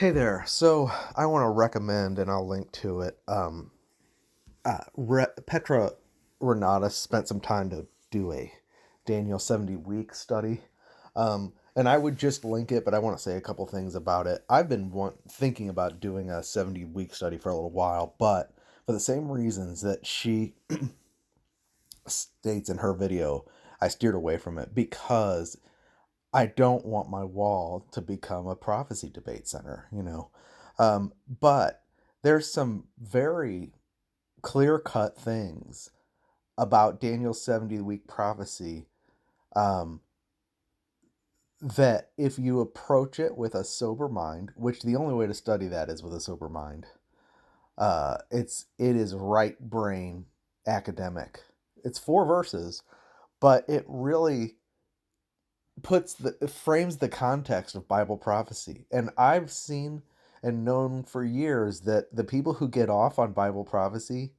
Hey there. So I want to recommend, and I'll link to it. Petra Renata spent some time to do a Daniel 70-week study. And I would just link it, but I want to say a couple things about it. I've been thinking about doing a 70-week study for a little while, but for the same reasons that she states in her video, I steered away from it because I don't want my wall to become a prophecy debate center. But there's some very clear-cut things about Daniel's 70-week prophecy um, that if you approach it with a sober mind, which the only way to study that is with a sober mind, it is right brain academic. It's 4 verses, but it really frames the context of Bible prophecy. And I've seen and known for years that the people who get off on Bible prophecy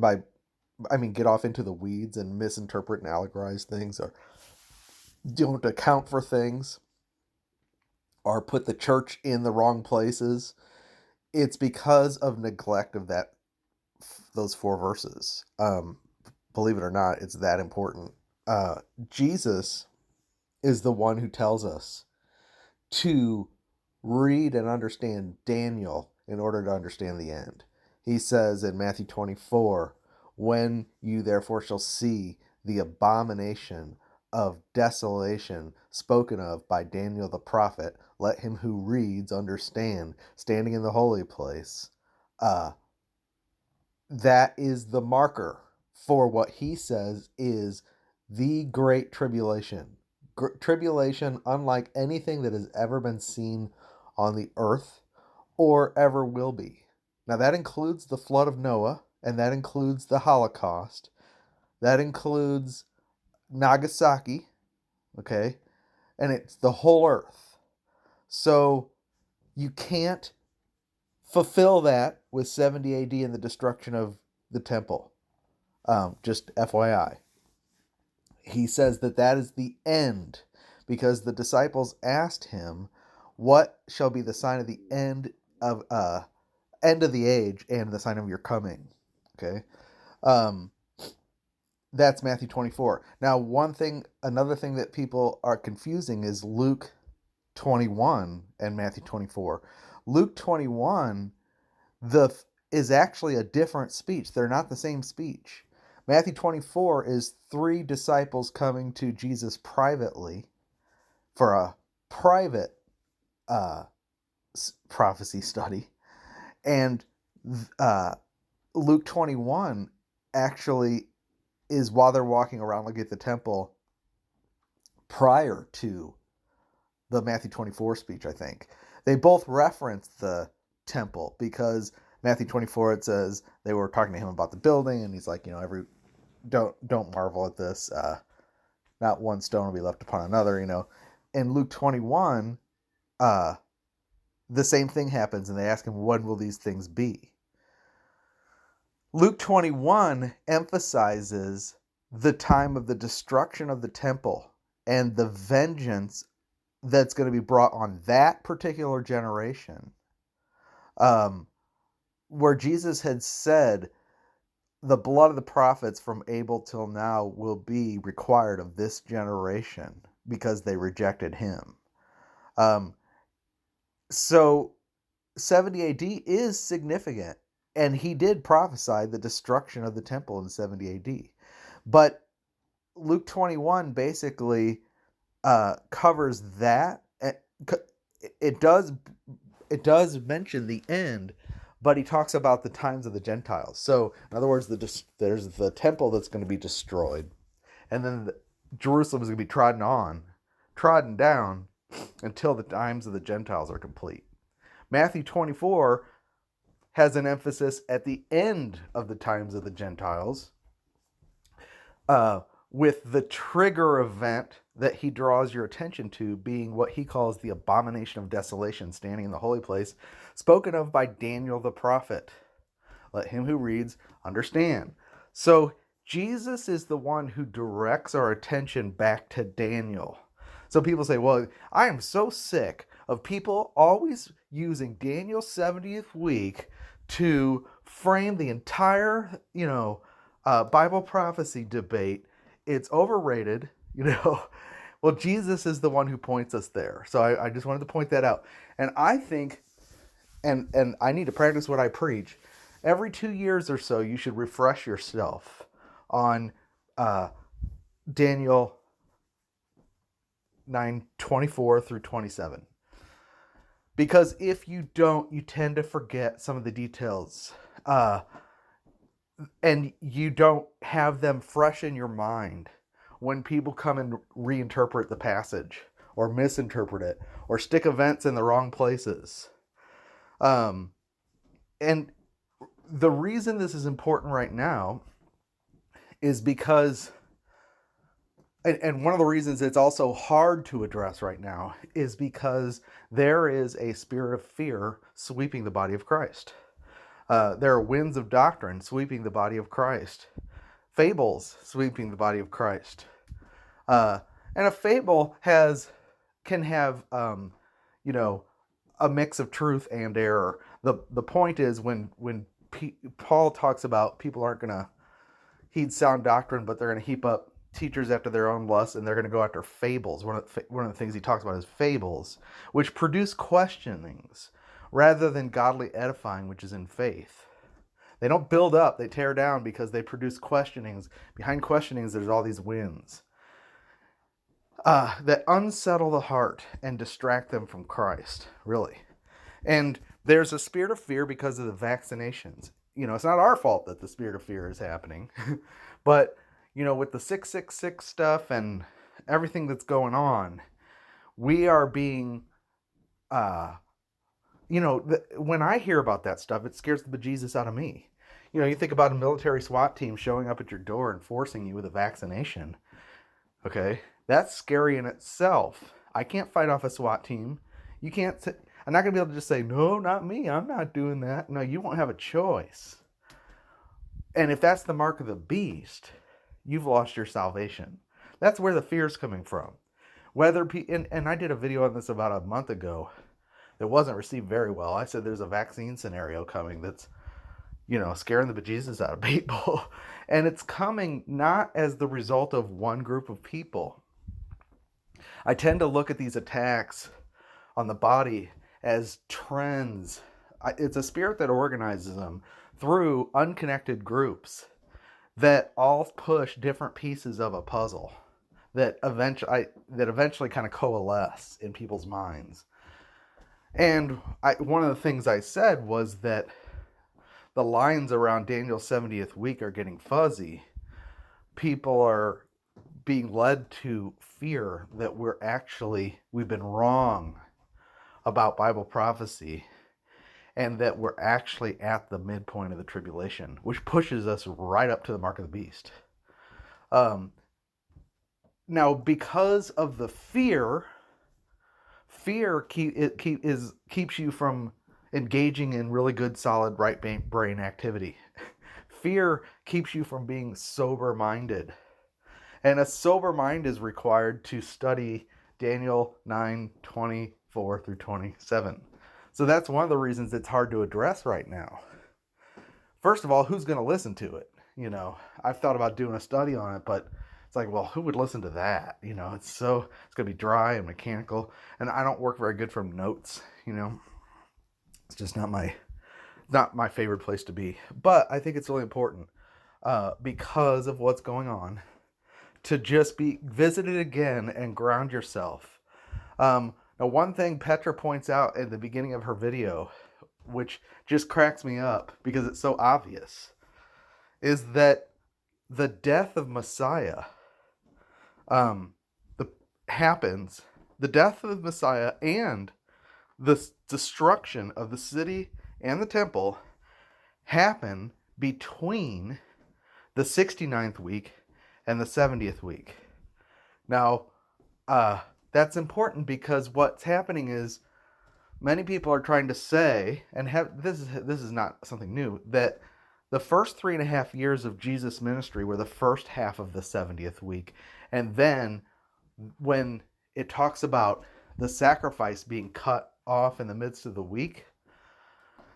get off into the weeds and misinterpret and allegorize things, or don't account for things, or put the church in the wrong places. It's because of neglect of those 4 verses. Believe it or not, it's that important. Jesus is the one who tells us to read and understand Daniel in order to understand the end. He says in Matthew 24, "When you therefore shall see the abomination of desolation spoken of by Daniel the prophet, let him who reads understand, standing in the holy place." That is the marker for what he says is the Great Tribulation. Tribulation unlike anything that has ever been seen on the earth or ever will be. Now that includes the flood of Noah, and that includes the Holocaust. That includes Nagasaki, okay? And it's the whole earth. So you can't fulfill that with 70 AD and the destruction of the temple. Just FYI. He says that is the end, because the disciples asked him, "What shall be the sign of the end of the age and the sign of your coming?" Okay, that's Matthew 24. Now, another thing that people are confusing is Luke 21 and Matthew 24. Luke 21 is actually a different speech. They're not the same speech. Matthew 24 is 3 disciples coming to Jesus privately for a private prophecy study. And Luke 21 actually is while they're walking around looking at the temple prior to the Matthew 24 speech, I think. They both reference the temple because Matthew 24, it says they were talking to him about the building, and he's like, don't marvel at this. Not one stone will be left upon another, In Luke 21, the same thing happens, and they ask him, when will these things be? Luke 21 emphasizes the time of the destruction of the temple and the vengeance that's going to be brought on that particular generation. Where Jesus had said, the blood of the prophets from Abel till now will be required of this generation because they rejected him. So 70 AD is significant, and he did prophesy the destruction of the temple in 70 AD. But Luke 21 basically covers that. It does mention the end, but he talks about the times of the Gentiles. So, in other words, there's the temple that's going to be destroyed, and then Jerusalem is going to be trodden down until the times of the Gentiles are complete. Matthew 24 has an emphasis at the end of the times of the Gentiles, with the trigger event that he draws your attention to being what he calls the abomination of desolation, standing in the holy place, spoken of by Daniel the prophet. Let him who reads understand. So Jesus is the one who directs our attention back to Daniel. So people say, well, I am so sick of people always using Daniel's 70th week to frame the entire, Bible prophecy debate. It's overrated, Well, Jesus is the one who points us there. So I just wanted to point that out. And I think, and I need to practice what I preach. Every 2 years or so, you should refresh yourself on Daniel 9:24 through 27. Because if you don't, you tend to forget some of the details. And you don't have them fresh in your mind when people come and reinterpret the passage or misinterpret it or stick events in the wrong places. And the reason this is important right now is because, and one of the reasons it's also hard to address right now is because there is a spirit of fear sweeping the body of Christ. There are winds of doctrine sweeping the body of Christ. Fables sweeping the body of Christ. And a fable can have a mix of truth and error. The point is when Paul talks about people aren't going to heed sound doctrine, but they're going to heap up teachers after their own lusts, and they're going to go after fables. One of the things he talks about is fables, which produce questionings rather than godly edifying, which is in faith. They don't build up, they tear down because they produce questionings. Behind questionings, there's all these winds that unsettle the heart and distract them from Christ, really. And there's a spirit of fear because of the vaccinations. It's not our fault that the spirit of fear is happening. But, with the 666 stuff and everything that's going on, we are being, when I hear about that stuff, it scares the bejesus out of me. You think about a military SWAT team showing up at your door and forcing you with a vaccination. Okay? That's scary in itself. I can't fight off a SWAT team. You can't. I'm not going to be able to just say, no, not me. I'm not doing that. No, you won't have a choice. And if that's the mark of the beast, you've lost your salvation. That's where the fear is coming from. And I did a video on this about a month ago that wasn't received very well. I said there's a vaccine scenario coming that's, scaring the bejesus out of people. And it's coming not as the result of one group of people. I tend to look at these attacks on the body as trends. It's a spirit that organizes them through unconnected groups that all push different pieces of a puzzle that eventually kind of coalesce in people's minds. And one of the things I said was that the lines around Daniel's 70th week are getting fuzzy. People are being led to fear that we've been wrong about Bible prophecy, and that we're actually at the midpoint of the tribulation, which pushes us right up to the mark of the beast. Now, because of the fear keeps you from engaging in really good, solid right brain activity. Fear keeps you from being sober-minded. And a sober mind is required to study Daniel 9:24 through 27. So that's one of the reasons it's hard to address right now. First of all, who's going to listen to it? I've thought about doing a study on it, but it's like, well, who would listen to that? It's going to be dry and mechanical, and I don't work very good from notes. It's just not my favorite place to be. But I think it's really important because of what's going on to just be visited again and ground yourself. Now, one thing Petra points out at the beginning of her video, which just cracks me up because it's so obvious, is that the death of Messiah happens. The death of Messiah and the destruction of the city and the temple happen between the 69th week and the 70th week. Now, that's important because what's happening is many people are trying to say, and this is not something new, that the first 3.5 years of Jesus' ministry were the first half of the 70th week. And then when it talks about the sacrifice being cut off in the midst of the week,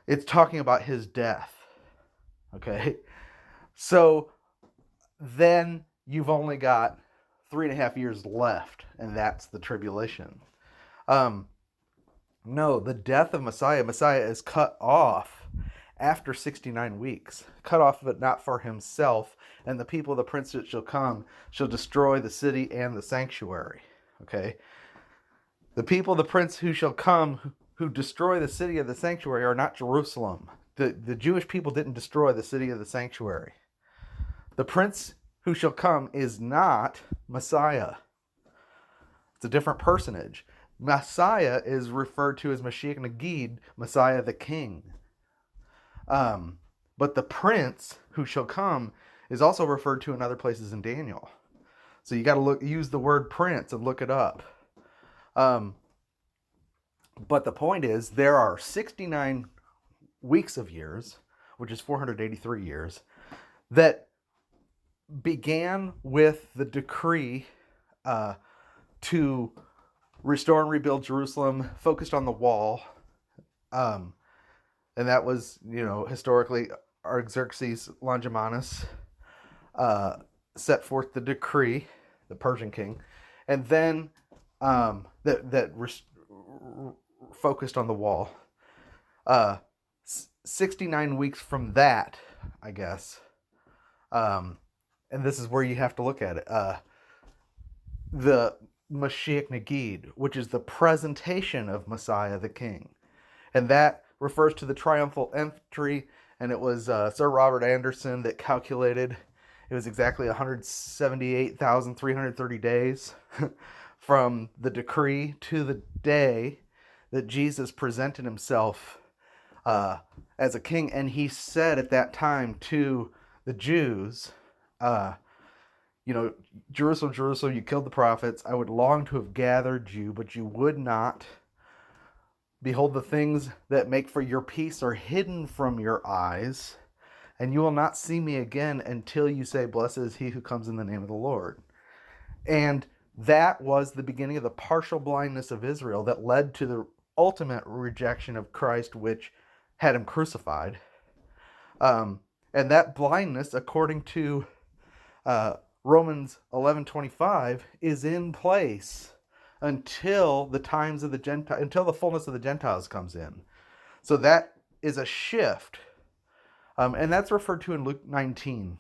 it's talking about his death. Okay? So then you've only got 3.5 years left, and that's the tribulation. No, the death of Messiah is cut off after 69 weeks. Cut off, but not for himself. And the people of the prince that shall come shall destroy the city and the sanctuary. Okay? The people of the prince who shall come, who destroy the city of the sanctuary, are not Jerusalem. The Jewish people didn't destroy the city of the sanctuary. The prince who shall come is not Messiah. It's a different personage. Messiah is referred to as Mashiach Nagid, Messiah the King. But the prince who shall come is also referred to in other places in Daniel. So you got to use the word prince and look it up. But the point is, there are 69 weeks of years, which is 483 years, that began with the decree to restore and rebuild Jerusalem, focused on the wall. And that was, historically, Artaxerxes Longimanus set forth the decree, the Persian king, and then that focused on the wall. 69 weeks from that, I guess. And this is where you have to look at it. The Mashiach Nagid, which is the presentation of Messiah the King. And that refers to the triumphal entry, and it was Sir Robert Anderson that calculated it was exactly 178,330 days from the decree to the day that Jesus presented himself as a king. And he said at that time to the Jews, Jerusalem, Jerusalem, you killed the prophets. I would long to have gathered you, but you would not. Behold, the things that make for your peace are hidden from your eyes, and you will not see me again until you say, blessed is he who comes in the name of the Lord. And that was the beginning of the partial blindness of Israel that led to the ultimate rejection of Christ, which had him crucified. And that blindness, according to Romans 11:25, is in place until the times of the Gentiles, until the fullness of the Gentiles comes in. So that is a shift, and that's referred to in Luke 19,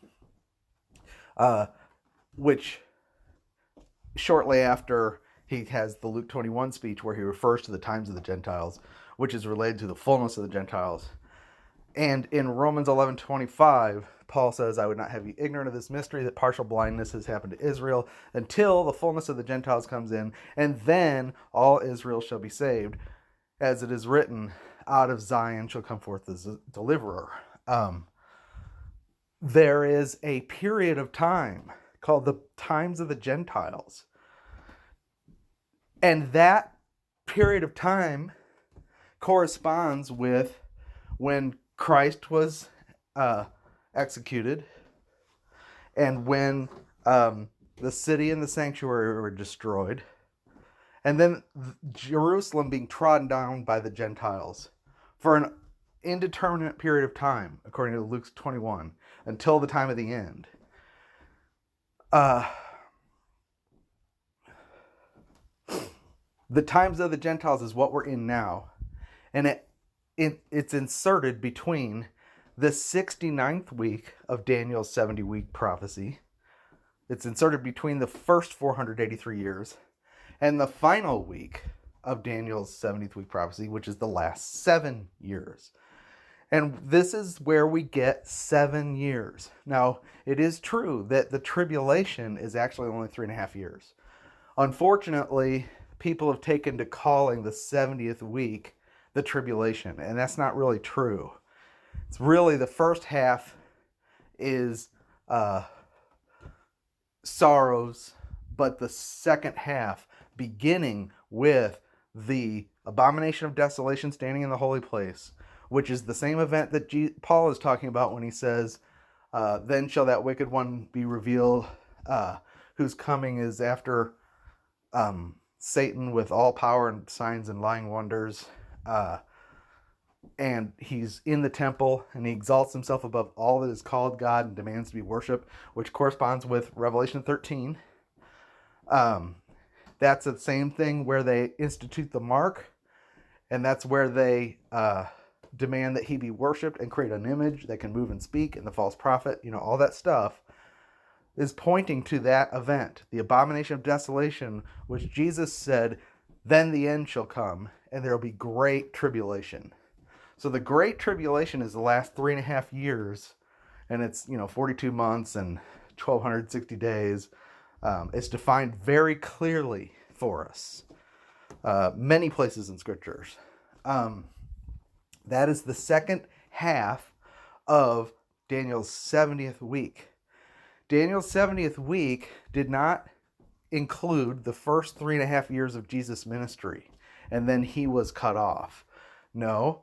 which shortly after he has the Luke 21 speech where he refers to the times of the Gentiles, which is related to the fullness of the Gentiles. And in Romans 11:25, Paul says, I would not have you ignorant of this mystery, that partial blindness has happened to Israel until the fullness of the Gentiles comes in, and then all Israel shall be saved. As it is written, out of Zion shall come forth the deliverer. There is a period of time called the times of the Gentiles. And that period of time corresponds with when Christ was executed, and when the city and the sanctuary were destroyed, and then Jerusalem being trodden down by the Gentiles for an indeterminate period of time, according to Luke 21, until the time of the end. The times of the Gentiles is what we're in now, and it's inserted between the 69th week of Daniel's 70-week prophecy. It's inserted between the first 483 years and the final week of Daniel's 70th week prophecy, which is the last 7 years. And this is where we get 7 years. Now, it is true that the tribulation is actually only 3.5 years. Unfortunately, people have taken to calling the 70th week the tribulation, and that's not really true. It's really the first half is sorrows, but the second half, beginning with the abomination of desolation standing in the holy place, which is the same event that Paul is talking about when he says, then shall that wicked one be revealed, whose coming is after Satan with all power and signs and lying wonders. And he's in the temple, and he exalts himself above all that is called God and demands to be worshipped, which corresponds with Revelation 13. That's the same thing where they institute the mark, and that's where they demand that he be worshipped and create an image that can move and speak, and the false prophet, all that stuff is pointing to that event, the abomination of desolation, which Jesus said, then the end shall come, and there will be great tribulation. So the Great Tribulation is the last 3.5 years, and it's 42 months and 1,260 days. It's defined very clearly for us, many places in scriptures. That is the second half of Daniel's 70th week. Daniel's 70th week did not include the first 3.5 years of Jesus' ministry, and then he was cut off. No,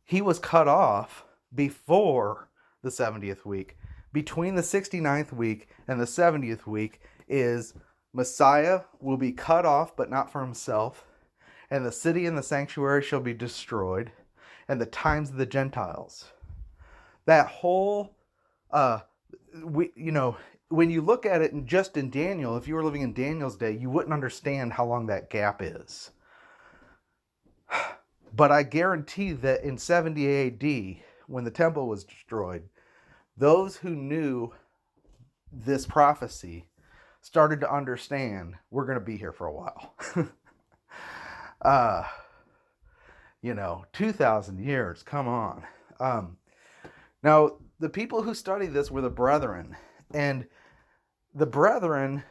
he was cut off before the 70th week. Between the 69th week and the 70th week is Messiah will be cut off, but not for himself, and the city and the sanctuary shall be destroyed, and the times of the Gentiles. That whole, when you look at it just in Daniel, if you were living in Daniel's day, you wouldn't understand how long that gap is. But I guarantee that in 70 AD, when the temple was destroyed, those who knew this prophecy started to understand we're going to be here for a while. 2,000 years, come on. Now, the people who studied this were the brethren. And the brethren,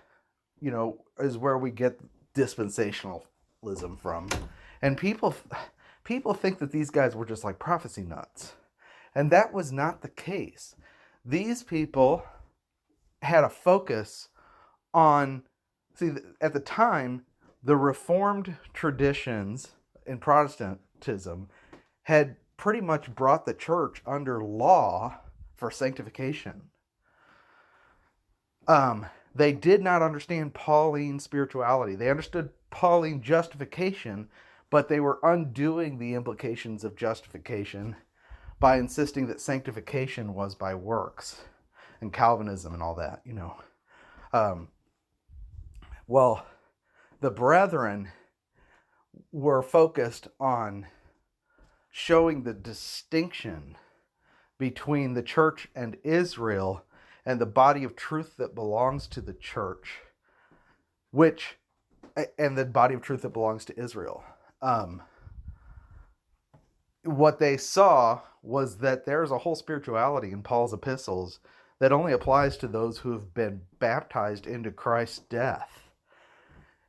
is where we get dispensationalism from. And people think that these guys were just like prophecy nuts. And that was not the case. These people had a focus on, at the time, the Reformed traditions in Protestantism had pretty much brought the church under law for sanctification. They did not understand Pauline spirituality. They understood Pauline justification, but they were undoing the implications of justification by insisting that sanctification was by works and Calvinism and all that, Well, the brethren were focused on showing the distinction between the church and Israel and the body of truth that belongs to the church, and the body of truth that belongs to Israel. What they saw was that there's a whole spirituality in Paul's epistles that only applies to those who have been baptized into Christ's death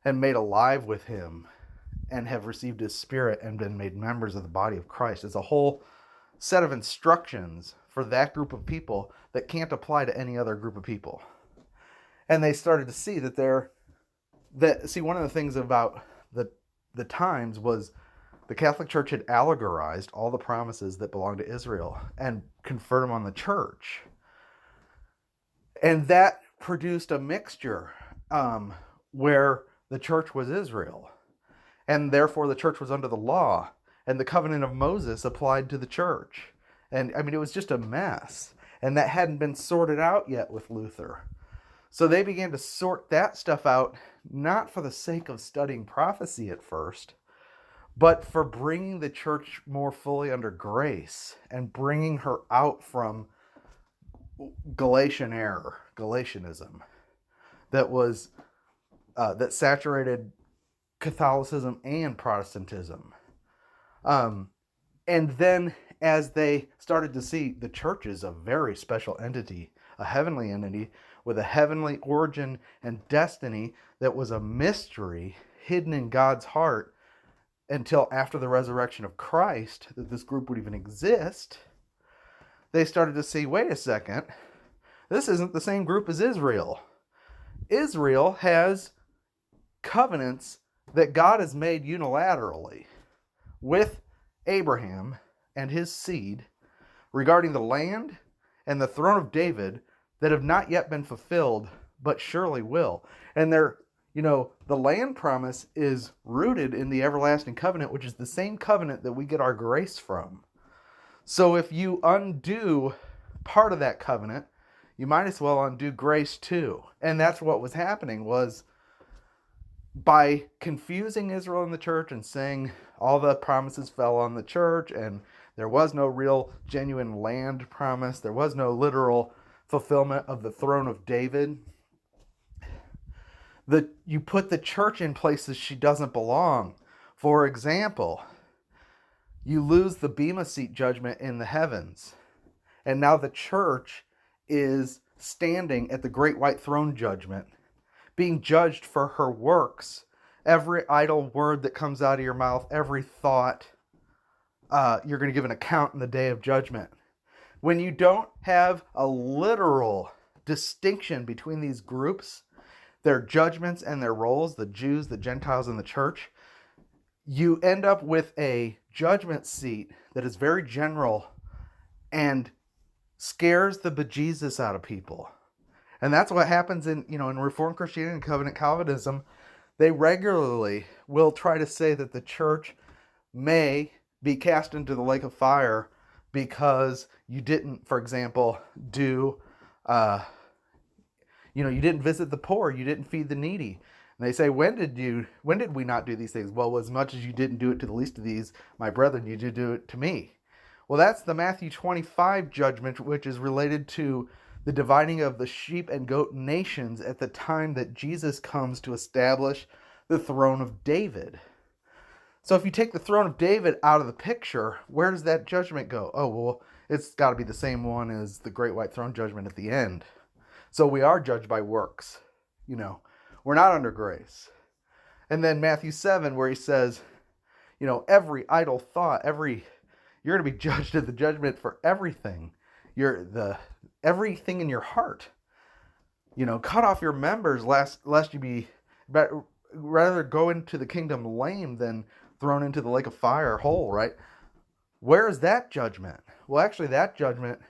and made alive with him and have received his spirit and been made members of the body of Christ. It's a whole set of instructions for that group of people that can't apply to any other group of people. And they started to see one of the things about the times was the Catholic Church had allegorized all the promises that belonged to Israel and conferred them on the church. And that produced a mixture where the church was Israel. And therefore the church was under the law. And the covenant of Moses applied to the church. And it was just a mess. And that hadn't been sorted out yet with Luther. So they began to sort that stuff out, not for the sake of studying prophecy at first, but for bringing the church more fully under grace and bringing her out from Galatian error, Galatianism, that saturated Catholicism and Protestantism. And then as they started to see the church is a very special entity, a heavenly entity with a heavenly origin and destiny that was a mystery hidden in God's heart until after the resurrection of Christ, that this group would even exist, they started to see, wait a second, this isn't the same group as Israel. Israel has covenants that God has made unilaterally with Abraham and his seed regarding the land and the throne of David that have not yet been fulfilled, but surely will. And they're, The land promise is rooted in the everlasting covenant, which is the same covenant that we get our grace from. So if you undo part of that covenant, you might as well undo grace too. And that's what was happening, was by confusing Israel and the church and saying all the promises fell on the church and there was no real genuine land promise, there was no literal fulfillment of the throne of David, you put the church in places she doesn't belong. For example, you lose the Bema seat judgment in the heavens, and now the church is standing at the great white throne judgment, being judged for her works. Every idle word that comes out of your mouth, every thought, you're going to give an account in the day of judgment. When you don't have a literal distinction between these groups, their judgments and their roles, the Jews, the Gentiles, and the church, you end up with a judgment seat that is very general and scares the bejesus out of people. And that's what happens in Reformed Christianity and Covenant Calvinism. They regularly will try to say that the church may be cast into the lake of fire because you didn't, for example, you didn't visit the poor, you didn't feed the needy. And they say, when did we not do these things? Well, as much as you didn't do it to the least of these, my brethren, you did do it to me. Well, that's the Matthew 25 judgment, which is related to the dividing of the sheep and goat nations at the time that Jesus comes to establish the throne of David. So if you take the throne of David out of the picture, where does that judgment go? Oh, well, it's got to be the same one as the great white throne judgment at the end. So we are judged by works. We're not under grace. And then Matthew 7, where he says, every idle thought, you're going to be judged at the judgment for everything. Everything in your heart. Cut off your members lest you be, rather go into the kingdom lame than thrown into the lake of fire whole, right? Where is that judgment? Well, actually, that judgment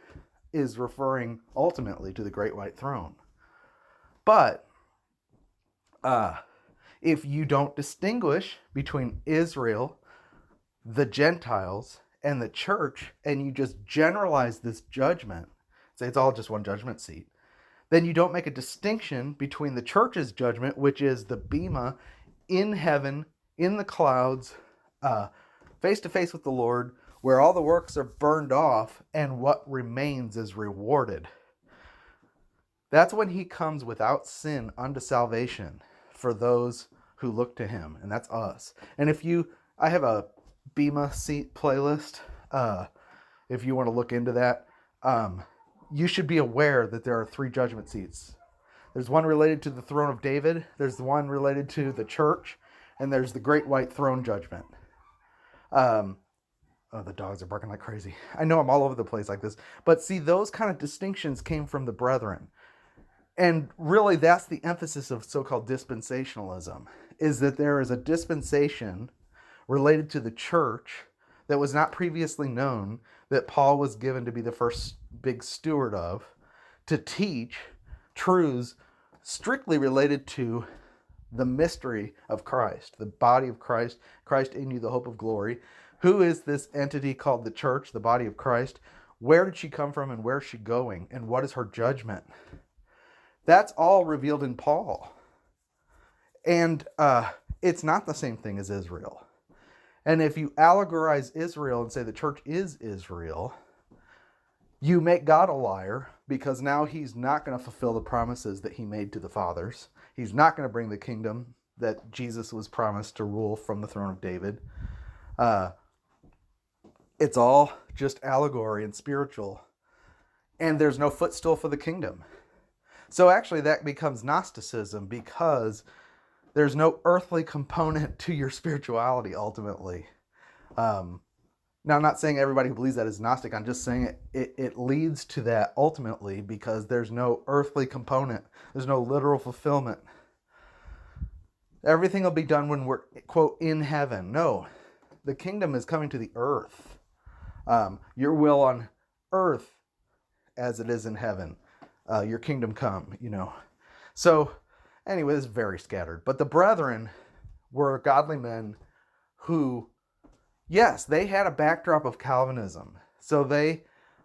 is referring ultimately to the great white throne. But if you don't distinguish between Israel, the Gentiles, and the church, and you just generalize this judgment, say it's all just one judgment seat, then you don't make a distinction between the church's judgment, which is the Bema in heaven, in the clouds, face to face with the Lord, where all the works are burned off and what remains is rewarded. That's when he comes without sin unto salvation for those who look to him, and that's us. And I have a Bema seat playlist. If you want to look into that, you should be aware that there are 3 judgment seats. There's one related to the throne of David, there's the one related to the church, and there's the great white throne judgment. The dogs are barking like crazy. I know I'm all over the place like this. But see, those kind of distinctions came from the brethren. And really, that's the emphasis of so-called dispensationalism, is that there is a dispensation related to the church that was not previously known, that Paul was given to be the first big steward of, to teach truths strictly related to the mystery of Christ, the body of Christ, Christ in you, the hope of glory. Who is this entity called the church, the body of Christ? Where did she come from and where is she going? And what is her judgment? That's all revealed in Paul. And it's not the same thing as Israel. And if you allegorize Israel and say the church is Israel, you make God a liar, because now he's not going to fulfill the promises that he made to the fathers. He's not going to bring the kingdom that Jesus was promised to rule from the throne of David. It's all just allegory and spiritual. And there's no footstool for the kingdom. So actually that becomes Gnosticism, because there's no earthly component to your spirituality ultimately. Now, I'm not saying everybody who believes that is Gnostic. I'm just saying it leads to that ultimately, because there's no earthly component. There's no literal fulfillment. Everything will be done when we're, quote, in heaven. No, the kingdom is coming to the earth. Your will on earth as it is in heaven. Your kingdom come, So Anyway, it's very scattered. But the brethren were godly men who, yes, they had a backdrop of Calvinism. So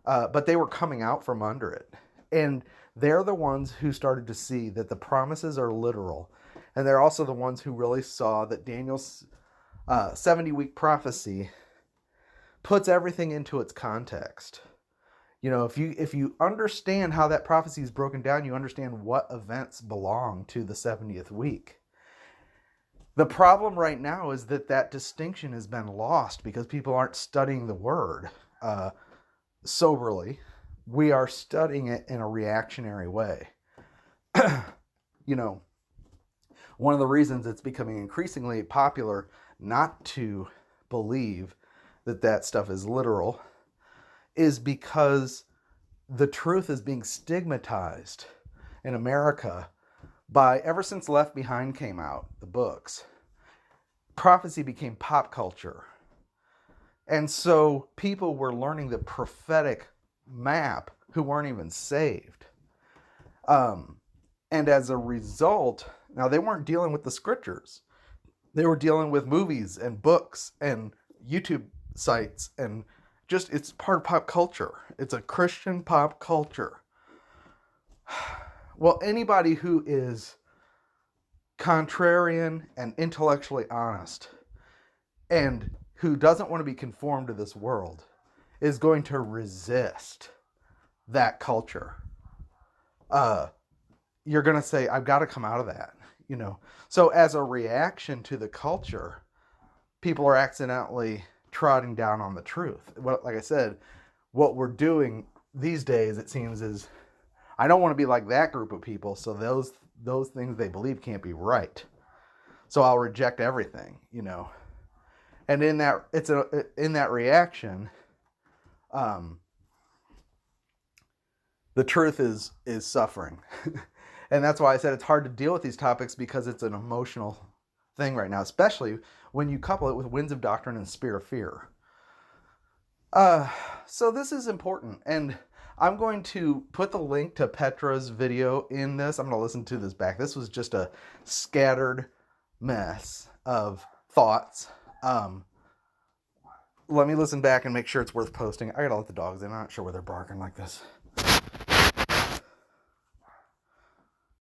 but they were coming out from under it. And they're the ones who started to see that the promises are literal. And they're also the ones who really saw that Daniel's 70-week prophecy puts everything into its context. If you understand how that prophecy is broken down, you understand what events belong to the 70th week. The problem right now is that distinction has been lost because people aren't studying the word soberly. We are studying it in a reactionary way. One of the reasons it's becoming increasingly popular not to believe that stuff is literal is because the truth is being stigmatized in America ever since Left Behind came out, the books. Prophecy became pop culture. And so people were learning the prophetic map who weren't even saved. And as a result, now they weren't dealing with the scriptures. They were dealing with movies and books and YouTube sites, and it's part of pop culture. It's a Christian pop culture. Well, anybody who is contrarian and intellectually honest and who doesn't want to be conformed to this world is going to resist that culture. You're going to say, I've got to come out of that, So as a reaction to the culture, people are accidentally trotting down on the truth. Like I said, what we're doing these days, it seems, is I don't want to be like that group of people, so those things they believe can't be right. So I'll reject everything, And in that reaction, the truth is suffering. And that's why I said it's hard to deal with these topics, because it's an emotional thing right now, especially when you couple it with winds of doctrine and spear of fear. So this is important, and I'm going to put the link to Petra's video in this. I'm going to listen to this back. This was just a scattered mess of thoughts. Let me listen back and make sure it's worth posting. I gotta let the dogs in. I'm not sure where they're barking like this.